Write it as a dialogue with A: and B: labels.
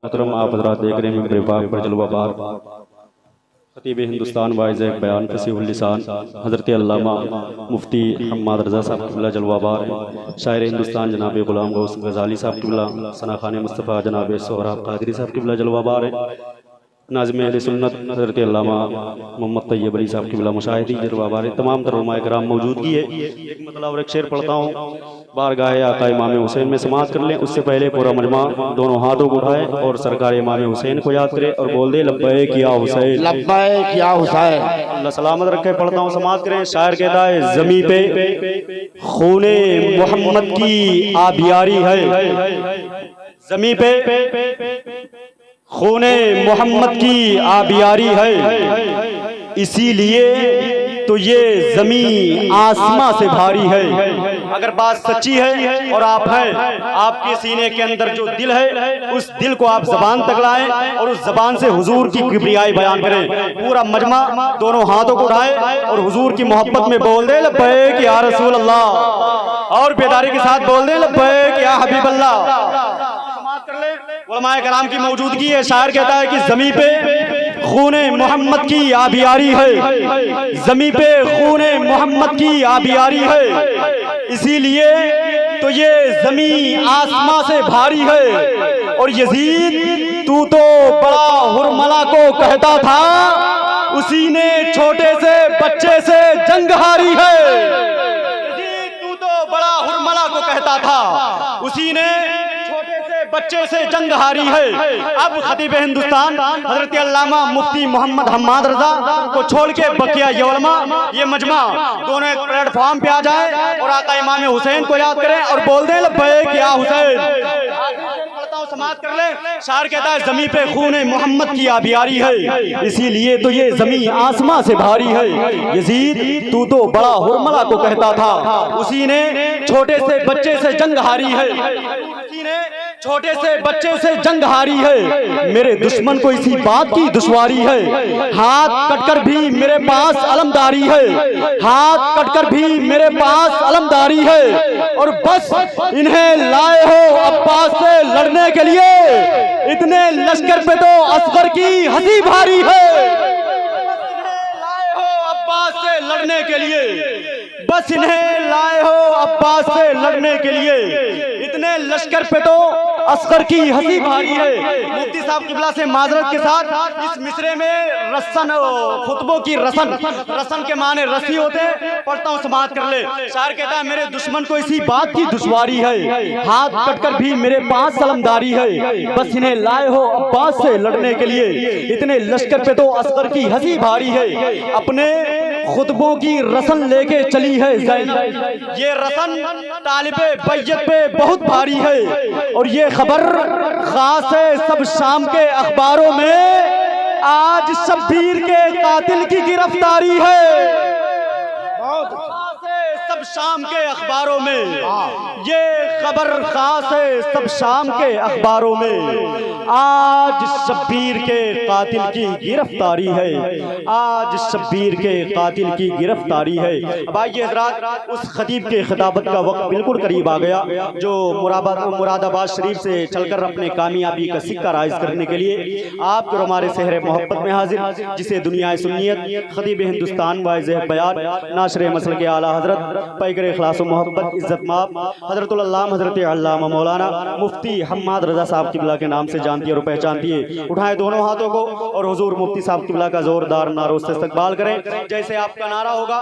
A: मोहतरम आप हज़रात देख रहे हैं मिंबर पाक पर जलवा बार खतीब हिंदुस्तान वाइज़ एक बयान फसीहुल लिसान हज़रत अल्लामा मुफ्ती हम्माद रज़ा साहब क़िबला जलवा बार, शायर हिंदुस्तान जनाब ग़ुलाम गौस गज़ाली साहब क़िबला, सना खान मुस्तफ़ा जनाब सोहराब क़ादरी साहब क़िबला जलवा बार, नाज़िम अहले सुन्नत हज़रत अल्लामा मोहम्मद तैयब अली साहब क़िबला मुशाहिदी जलवा बार, तमाम तर उलमाए किराम मौजूदगी है। एक मतलब और एक शेर पढ़ता हूँ, बारगाह आका इमाम हुसैन में समाअत कर लें। उससे पहले पूरा मजमा दोनों हाथों को उठाए और सरकार इमाम हुसैन को याद करे और बोल दे लब्बैक या हुसैन,
B: लब्बैक या हुसैन।
A: अल्लाह सलामत रखे। पढ़ता हूँ, समाअत करें। शायर कहता है, ज़मीं पे खूने मोहम्मद की आबियारी है, ज़मीं पे खूने मोहम्मद की आबियारी है, इसीलिए तो ये ज़मीं आसमां से भारी है। अगर बात सच्ची है और आप हैं, आपके सीने के अंदर जो दिल है उस दिल को आप ज़बान तक लाएं और उस ज़बान से हुजूर की किबरियाई बयान करें। पूरा मजमा दोनों हाथों को उठाए और हुजूर की मोहब्बत में बोल दे लब्बैक या रसूल अल्लाह, और बेदारी के साथ बोल दे लब्बैक या हबीब अल्लाह। उलमाए कराम की मौजूदगी है। शायर कहता है कि ज़मीं पे खूने मोहम्मद की आबियारी है, ज़मीं पे खूने मोहम्मद की आबियारी है, इसीलिए तो ये ज़मीं आसमां से भारी है। और यजीद तू तो बड़ा हुरमला को कहता था, उसी ने छोटे से बच्चे से जंग हारी है। यजीद तू तो बड़ा हुरमला को कहता था, उसी ने बच्चे से जंग हारी है। अब खतीब हिंदुस्तान हजरत अल्लामा मुफ्ती मोहम्मद हम्माद रज़ा को छोड़ के बकिया ये उलमा, ये मजमा दोनों एक प्लेटफॉर्म पे आ जाए और आका इमाम हुसैन को याद करें और बोल दें लब्बैक या हुसैन। समाअत कर ले। शायर कहता है, ज़मीं पे खूने मोहम्मद की आबियारी है, इसीलिए तो ये ज़मीं आसमां से भारी है। यजीद तू तो बड़ा हुरमला को कहता था, उसी ने छोटे से बच्चे से जंग हारी है, उसी ने छोटे से बच्चे से जंग हारी है। मेरे दुश्मन को इसी बात की दुश्वारी है, हाथ कटकर भी मेरे पास अलमदारी है, हाथ कटकर भी मेरे पास अलमदारी है। और बस इन्हें लाए हो अब्बास से लड़ने के लिए, इतने लश्कर पे तो असगर की हंसी भारी है। लाए हो अब्बास से लड़ने के लिए, बस इन्हें लाए हो अब्बास से लड़ने के लिए, इतने लश्कर पे तो असगर की हंसी भारी है। मुफ्ती साहब क़िबला से माजरत के साथ इस मिसरे में रसन खुतबों की रसन के माने रसी होते हैं। पढ़ता हूँ, समाअत कर ले। शायर कहता है, मेरे दुश्मन को इसी बात की दुश्वारी है, हाथ कटकर भी मेरे पास सलमदारी है, बस इन्हें लाए हो अब्बास से लड़ने के लिए, इतने लश्कर पे तो असगर की हंसी भारी है। अपने खुतबों की रसन लेके चली है ज़ैनब, ये रसन तालिबे बैयत पे बहुत भारी है। और ये खबर खास है सब शाम के अखबारों में, आज शब्बीर के कातिल की गिरफ्तारी है। सब शाम के अखबारों में ये खबर खास है, सब शाम के अखबारों में, आज शब्बीर के कातिल की गिरफ्तारी है, आज शब्बीर के कातिल की गिरफ्तारी है। अब आइए हज़रात, उस खतीब के खिताबत का वक्त बिल्कुल करीब आ गया, जो मुरादाबाद शरीफ से चलकर अपने कामयाबी का सिक्का राइज करने के लिए आपको हमारे शहर मोहब्बत में हाजिर, जिसे दुनिया सुन्नियत खतीब हिंदुस्तान वाइज़ बयान नाशरे मसल के आला हजरत पैगर इखलास मोहब्बत इज्जत माप हजरतुल अल्लामा हजरत अल्लामा मौलाना मुफ्ती हम्माद रज़ा साहब क़िबला के नाम से जानती है और पहचानती है। उठाएं दोनों हाथों को और हुजूर मुफ्ती साहब क़िबला का जोरदार नारों से इस्तकबाल करें। जैसे आपका नारा होगा